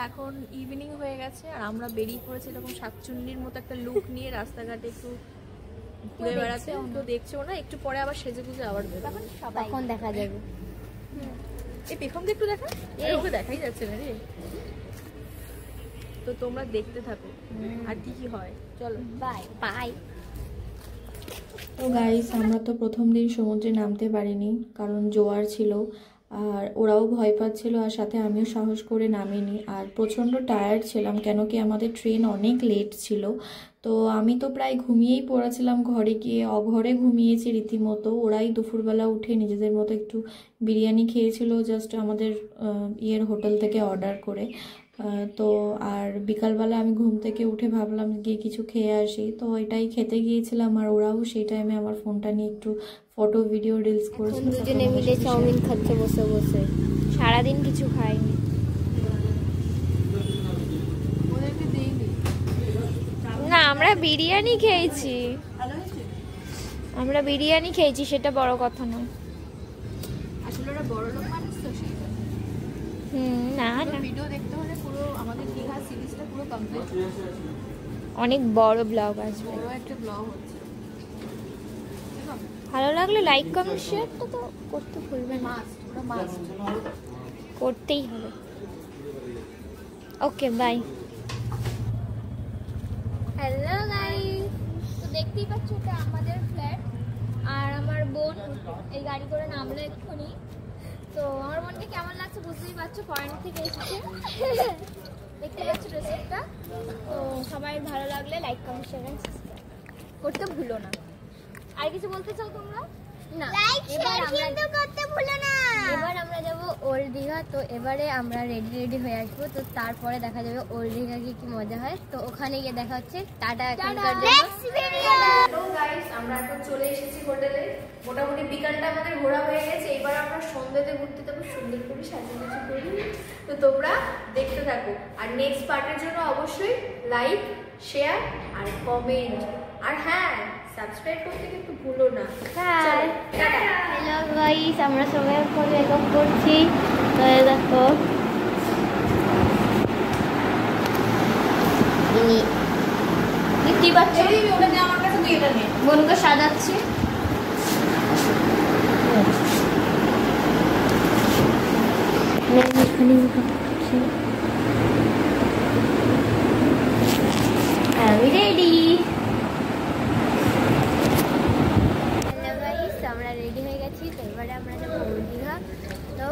এখন ইভিনিং হয়ে গেছে আর আমরা বেরিয়ে পড়েছি এরকম শাকচুন্নির মতো একটা লুক নিয়ে রাস্তাঘাটে একটু ঘুরে বেড়াতে। তো দেখছো না, একটু পরে আবার সেজে গুজে আবার বেরোবো, তখন দেখা যাবে। এই পেখমকে একটু দেখা, ওকে দেখাই যাচ্ছে না রে। তো তোমরা দেখতে থাকো আর কি কি হয়। চলো বাই বাই। তো গাইস, আমরা তো প্রথম দিন সমুদ্রে নামতে পারিনি কারণ জোয়ার ছিল আর ওরাও ভয় পাচ্ছিল, আর সাথে আমিও সাহস করে নামিনি। আর প্রচণ্ড টায়ার্ড ছিলাম, কেন কি আমাদের ট্রেন অনেক লেট ছিল। তো আমি তো প্রায় ঘুমিয়েই পড়েছিলাম, ঘরে গিয়ে অঘরে ঘুমিয়েছি রীতিমতো। ওরাই দুপুরবেলা উঠে নিজেদের মতো একটু বিরিয়ানি খেয়েছিল, জাস্ট আমাদের হোটেল থেকে অর্ডার করে। তো আর বিকালবেলা আমি ঘুম থেকে উঠে ভাবলাম গিয়ে কিছু খেয়ে আসি, তো এটাই খেতে গিয়েছিলাম। আর ওরাও সেই টাইমে আমার ফোনটা নিয়ে একটু ফটো ভিডিও রিলস করেছিল। দুজনে মিলে চাউমিন খাচ্ছে বসে বসে, সারাদিন কিছু খাইনি। না, আমরা বিরিয়ানি খেয়েছি, সেটা বড় কথা নয়। আসলে ওরা বড় লোক মানুষ তো সেই না না, ভিডিও দেখতে হলে পুরো আমাদের দীঘা সিরিজটা পুরো কমপ্লিট, অনেক বড় ব্লগ আসবে, বড় একটা ব্লগ হচ্ছে। ভালো লাগলে লাইক কমেন্ট শেয়ার তো করতে ভুলবেন না, মাস্ট করতেই হবে। Okay bye. হ্যালো গাইস, তো দেখতেই পাচ্ছ এটা আমাদের ফ্ল্যাট আর আমার বোন এই গাড়ি করে নামলো এক্ষুনি। তো আমার বোনকে কেমন লাগছে বুঝতেই পারছো, ফরেন থেকে এসেছে। দেখতে পাচ্ছ ড্রেসটা। তো সবাই ভালো লাগলে like comment share and subscribe করতে ভুলো না। আর কিছু বলতে চাও তোমরা? না, এবার আমরা করতে ভুলো না। এবার আমরা যাব ওল্ড দীঘা। তো এবারে আমরা রেডি হয়ে আসবো, তো তারপরে দেখা যাবে ওল্ড দীঘা কি মজা হয়। তো ওখানে গিয়ে দেখা হচ্ছে। টাটা এখনকার জন্য। তো গাইস, আমরা এখন চলে এসেছি হোটেলে। মোটামুটি বিকালটা আমাদের ঘোরা হয়ে গেছে, এবার আমরা সন্ধ্যাতে ঘুরতে যাবো, সুন্দর করে সাজাগুজি করি। তো তোমরা দেখতে থাকো আর নেক্সট পার্টের জন্য অবশ্যই লাইক, শেয়ার আর কমেন্ট, আর হ্যাঁ সাবস্ক্রাইব করতে কিন্তু ভুলো না। হ্যালো গাইস, আমরা সবাই এখন মেকআপ করছি। তো দেখো দেখতেই পাচ্ছ, আমার কাছে তো এটা নেই। বোনকে সাজাচ্ছি। আমি রেডি। হ্যালো গাইস, আমরা রেডি হয়ে গেছি। তো এবারে আমরা যাবো ওল্ড দীঘা। তো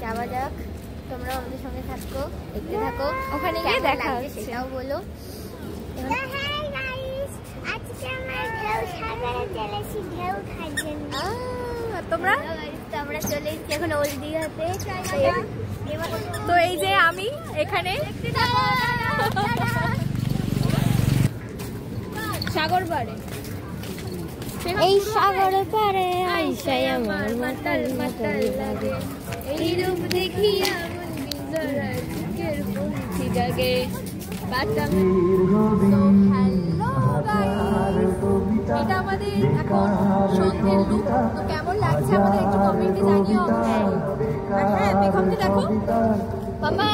যাওয়া যাক, তোমরা আমাদের সঙ্গে থাকো, দেখতে থাকো। ওখানে গিয়ে দেখা হচ্ছে, সেটাও বলো। তোমরা আমরা চলে এসেছি এখন ওল্ড দীঘাতে। তো এই যে আমি এখানে সাগর পাড়ে, এই সাগর পাড়ে আইসাই আমার মাতাল মাতাল লাগে, এই রূপ দেখিয়া মন বিন্দরা বুকের পঙ্খি জাগে। বাতাম। তো হ্যালো গাইস, এটা আমাদের এখন সন্ধ্যের লুক। তো কেমন লাগছে আমাদের একটু কমেন্টে জানিও। আর হ্যাঁ, পেখমকে দেখো বাবা।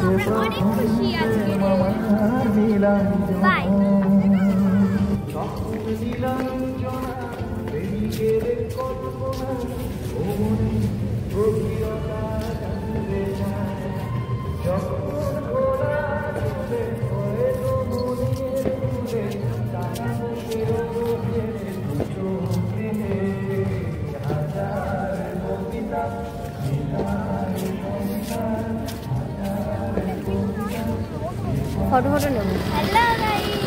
আমরা অনেক খুশি আজকে। বাই। ফটো নেব। হ্যালো গাইস,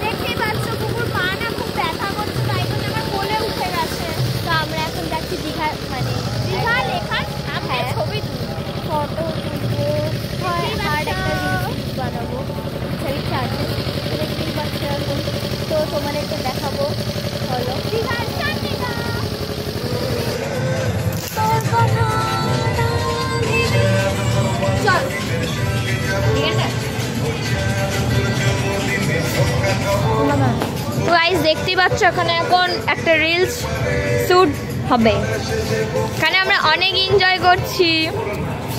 দেখতেই পাচ্ছ কুকুর পা না খুব ব্যথা করছে, তাই জন্য আমার কোলে উঠে গেছে। তো আমরা এখন যাচ্ছি দীঘা, মানে দীঘা লেখার সামনে ছবি তুলবো, ফটো তুলবো, আর একটা রিলস বানাবো, ইচ্ছা আছে। তো দেখতেই পাচ্ছ এখন। তো তোমাদেরকে দেখাবো, চলো দীঘার সামনে চল। তো গাইস দেখতেই পাচ্ছ এখানে এখন একটা রিলস শুট হবে। এখানে আমরা অনেক এনজয় করছি।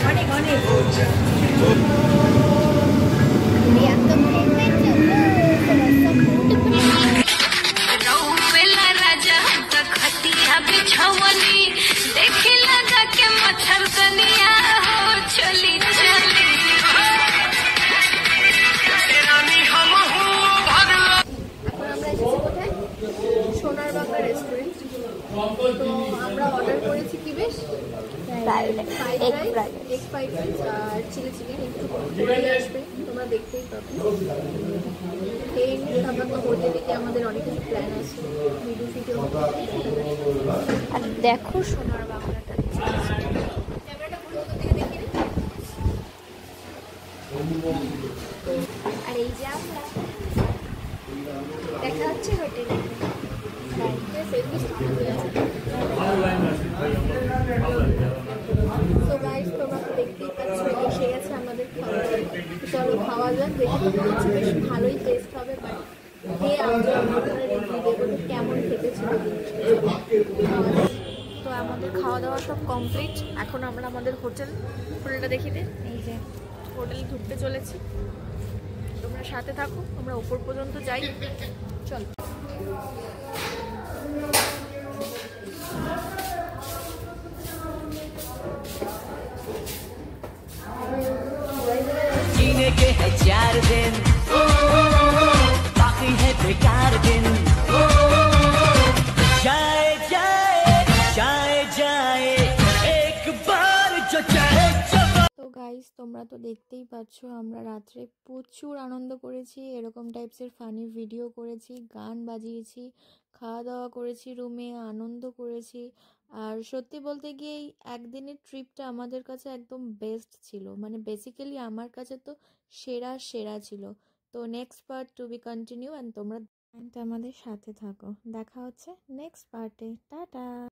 অনেক অনেক এখন আমরা এসেছি কোথায়? সোনার বাংলা রেস্টুরেন্ট। তো আমরা অর্ডার করেছি কি বেশ এগ ফ্রাইড রাইস আর চিলি চিকেন, একটু পরেই আসবে, তোমরা দেখতেই পাবে। খেয়ে নিয়ে তারপর হোটেলে গিয়ে আমাদের অনেক কিছু প্ল্যান আছে, ভিডিও আর দেখো সোনার বাংলাটা। ক্যামেরাটা পুরো দিকে দেখিয়ে দিই। আর এই যে আমরা দেখা হচ্ছে হোটেলে। তো গাইস তোমরা তো দেখতেই পাচ্ছ এসে গেছে আমাদের খাওয়া। চলো খাওয়া যাক, দেখে তো মনে হচ্ছে বেশ ভালোই টেস্ট হবে, বাট খেয়ে আমরা রিভিউ দেবো যে কেমন খেতে ছিল জিনিসটা। তো আমাদের খাওয়া দাওয়া সব কমপ্লিট, এখন আমরা আমাদের হোটেলটা দেখিয়ে দিই। এই যে হোটেলে ঢুকতে চলেছি, তোমরা সাথে থাকো, আমরা উপর পর্যন্ত যাই। চল जीने के है 4 दिन, बाकी है बेकार दिन। जाए जाए जाए जाए एक बार जो चाहे তো গাইস তোমরা তো দেখতেই পাচ্ছ আমরা রাত্রে প্রচুর আনন্দ করেছি, এরকম টাইপসের ফানি ভিডিও করেছি, গান বাজিয়েছি, খাওয়া দাওয়া করেছি, রুমে আনন্দ করেছি। আর সত্যি বলতে গিয়ে এই একদিনের ট্রিপটা আমাদের কাছে একদম বেস্ট ছিল, মানে বেসিক্যালি আমার কাছে তো সেরা সেরা ছিল। তো next part to be continue, and তোমরা আমাদের সাথে থাকো। দেখা হচ্ছে নেক্সট পার্টে। টাটা।